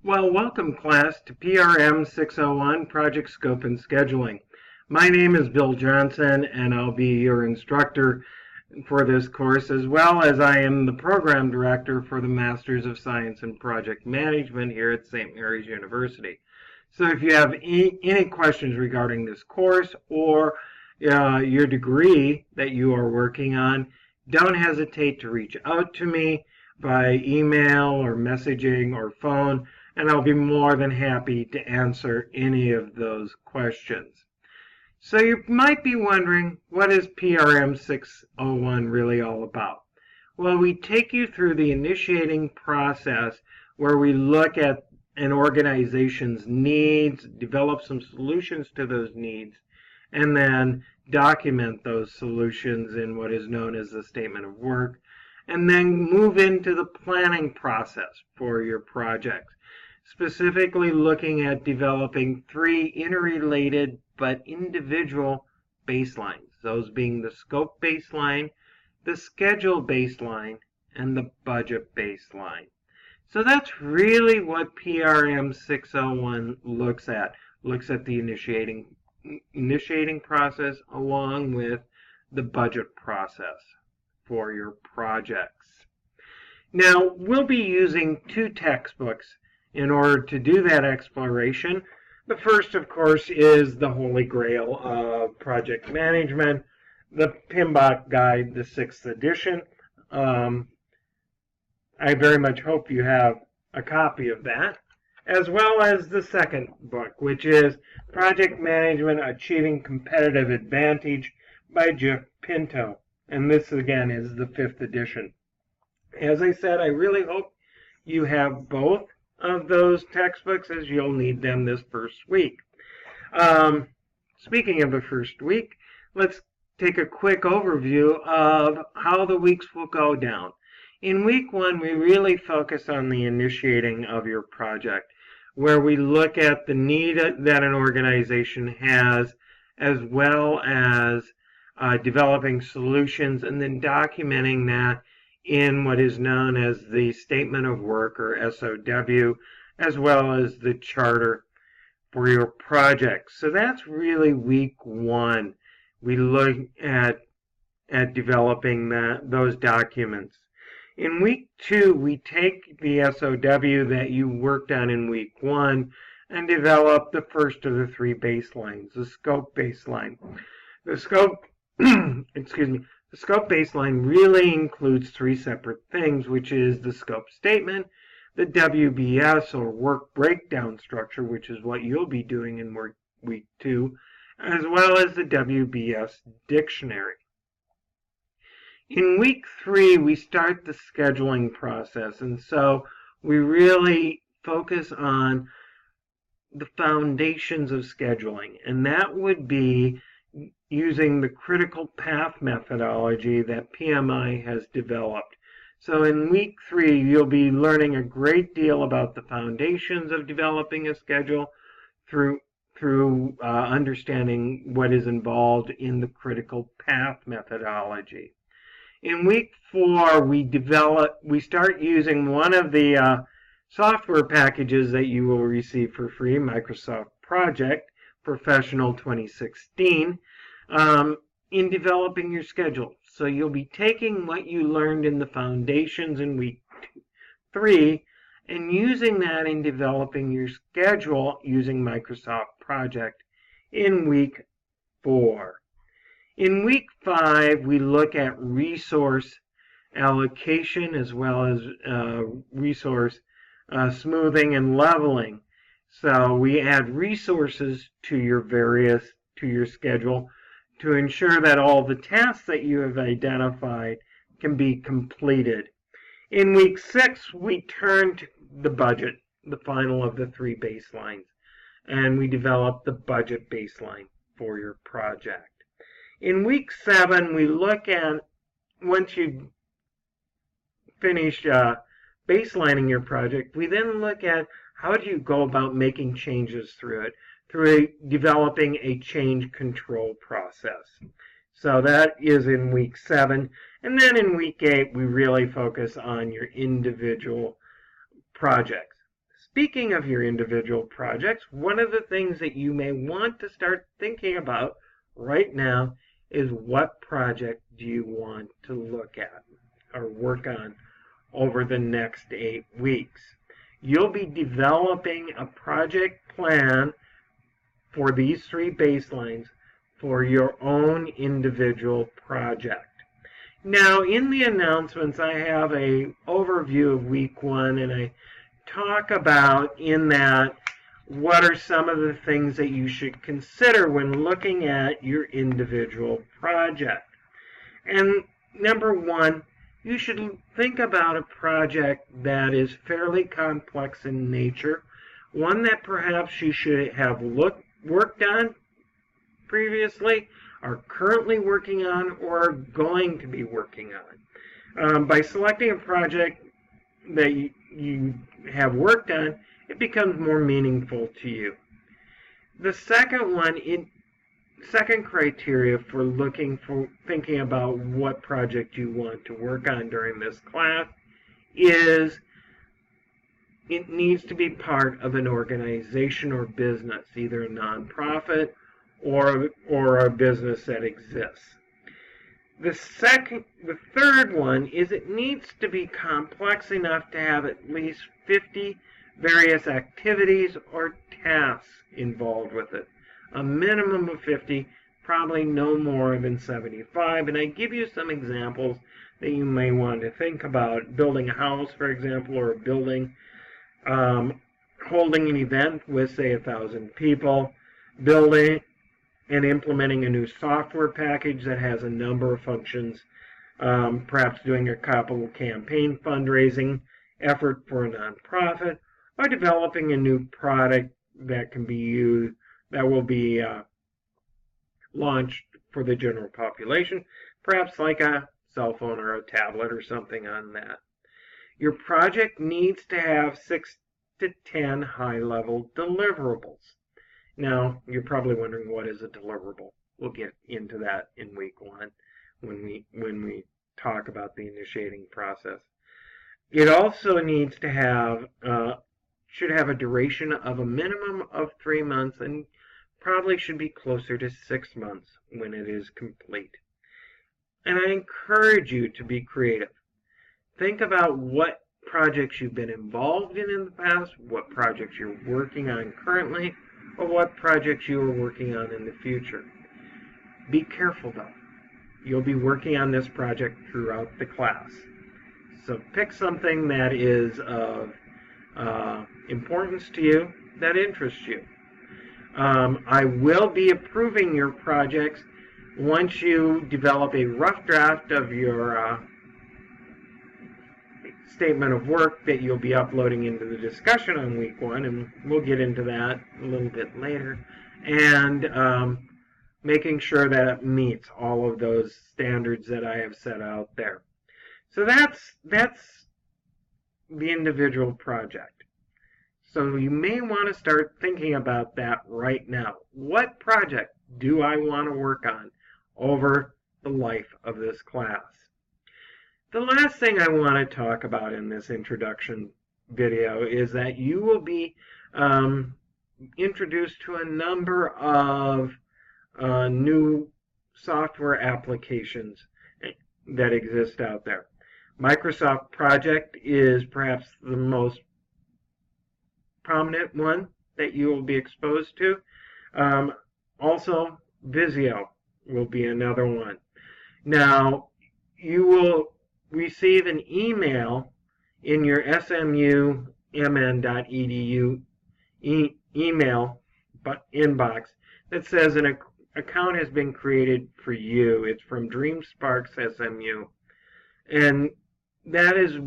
Well, welcome class to PRM 601, Project Scope and Scheduling. My name is Bill Johnson and I'll be your instructor for this course, as well as I am the program director for the Masters of Science in Project Management here at St. Mary's University. So if you have any questions regarding this course or your degree that you are working on, don't hesitate to reach out to me by email or messaging or phone, and I'll be more than happy to answer any of those questions. So you might be wondering, what is PRM 601 really all about? Well, we take you through the initiating process where we look at an organization's needs, develop some solutions to those needs, and then document those solutions in what is known as the statement of work, and then move into the planning process for your projects, specifically looking at developing three interrelated but individual baselines, those being the scope baseline, the schedule baseline, and the budget baseline. So that's really what PRM 601 looks at. Looks at the initiating process along with the budget process for your projects. Now, we'll be using two textbooks in order to do that exploration. The first, of course, is the Holy Grail of project management, the PMBOK Guide, the 6th edition. I very much hope you have a copy of that, as well as the second book, which is Project Management Achieving Competitive Advantage by Jeff Pinto. And this, again, is the 5th edition. As I said, I really hope you have both of those textbooks, as you'll need them this first week. Speaking of the first week, let's take a quick overview of how the weeks will go down. In week 1, we really focus on the initiating of your project, where we look at the need that an organization has, as well as developing solutions and then documenting that in what is known as the Statement of Work, or SOW, as well as the charter for your project. So that's really week 1. We look at developing those documents. In week 2, we take the SOW that you worked on in week 1 and develop the first of the three baselines, the scope baseline. The scope The scope baseline really includes three separate things, which is the scope statement, the WBS, or work breakdown structure, which is what you'll be doing in week 2, as well as the WBS dictionary. In week 3, we start the scheduling process, and so we really focus on the foundations of scheduling, and that would be using the critical path methodology that PMI has developed. So in week 3, you'll be learning a great deal about the foundations of developing a schedule through understanding what is involved in the critical path methodology. In week 4, we start using one of the software packages that you will receive for free, Microsoft Project Professional 2016, in developing your schedule. So you'll be taking what you learned in the foundations in week 3 and using that in developing your schedule using Microsoft Project in week 4. In week 5, we look at resource allocation as well as resource smoothing and leveling. So we add resources to your schedule to ensure that all the tasks that you have identified can be completed. In week 6, we turn to the budget, the final of the three baselines, and we develop the budget baseline for your project. In week 7, we look at, once you finish baselining your project, we then look at how do you go about making changes through it, through developing a change control process. So that is in week 7. And then in week 8, we really focus on your individual projects. Speaking of your individual projects, one of the things that you may want to start thinking about right now is what project do you want to look at or work on over the next 8 weeks. You'll be developing a project plan for these 3 baselines for your own individual project. Now, in the announcements, I have an overview of week 1, and I talk about in that what are some of the things that you should consider when looking at your individual project. And number 1, you should think about a project that is fairly complex in nature, one that perhaps you should have worked on previously, are currently working on, or are going to be working on. By selecting a project that you have worked on, it becomes more meaningful to you. The second criteria for thinking about what project you want to work on during this class is it needs to be part of an organization or business, either a nonprofit or a business that exists. The third one is it needs to be complex enough to have at least 50 various activities or tasks involved with it. A minimum of 50, probably no more than 75. And I give you some examples that you may want to think about. Building a house, for example, or a building, holding an event with, say, 1,000 people, building and implementing a new software package that has a number of functions, perhaps doing a capital campaign fundraising effort for a nonprofit, or developing a new product that can be used, that will be launched for the general population, perhaps like a cell phone or a tablet or something on that. Your project needs to have 6 to 10 high-level deliverables. Now, you're probably wondering, what is a deliverable? We'll get into that in week 1 when we talk about the initiating process. It also needs to have should have a duration of a minimum of 3 months, and probably should be closer to 6 months when it is complete. And I encourage you to be creative. Think about what projects you've been involved in the past, what projects you're working on currently, or what projects you are working on in the future. Be careful though. You'll be working on this project throughout the class. So pick something that is of importance to you, that interests you. I will be approving your projects once you develop a rough draft of your statement of work that you'll be uploading into the discussion on week 1, and we'll get into that a little bit later, and making sure that it meets all of those standards that I have set out there. So that's the individual project. So you may want to start thinking about that right now. What project do I want to work on over the life of this class? The last thing I want to talk about in this introduction video is that you will be introduced to a number of new software applications that exist out there. Microsoft Project is perhaps the most prominent one that you will be exposed to. Also, Visio will be another one. Now, you will receive an email in your smumn.edu email inbox that says an account has been created for you. It's from DreamSparks SMU, and that is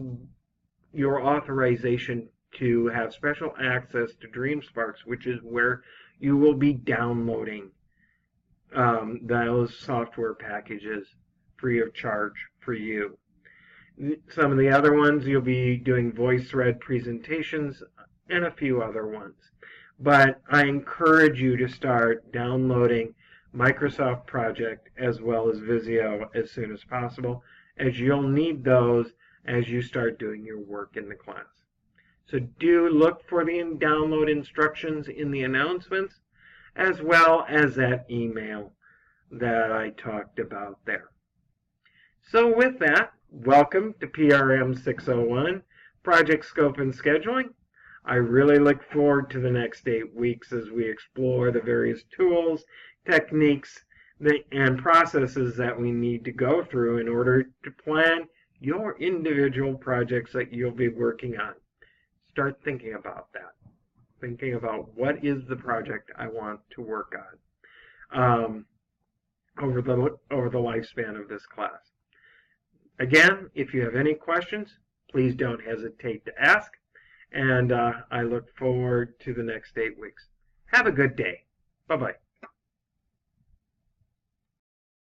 your authorization to have special access to DreamSparks, which is where you will be downloading those software packages free of charge for you. Some of the other ones, you'll be doing VoiceThread presentations and a few other ones. But I encourage you to start downloading Microsoft Project as well as Visio as soon as possible, as you'll need those as you start doing your work in the class. So do look for the download instructions in the announcements, as well as that email that I talked about there. So with that, welcome to PRM 601, Project Scope and Scheduling. I really look forward to the next 8 weeks as we explore the various tools, techniques, and processes that we need to go through in order to plan your individual projects that you'll be working on. Start thinking about that. Thinking about what is the project I want to work on over the lifespan of this class. Again, if you have any questions, please don't hesitate to ask. And I look forward to the next 8 weeks. Have a good day. Bye-bye.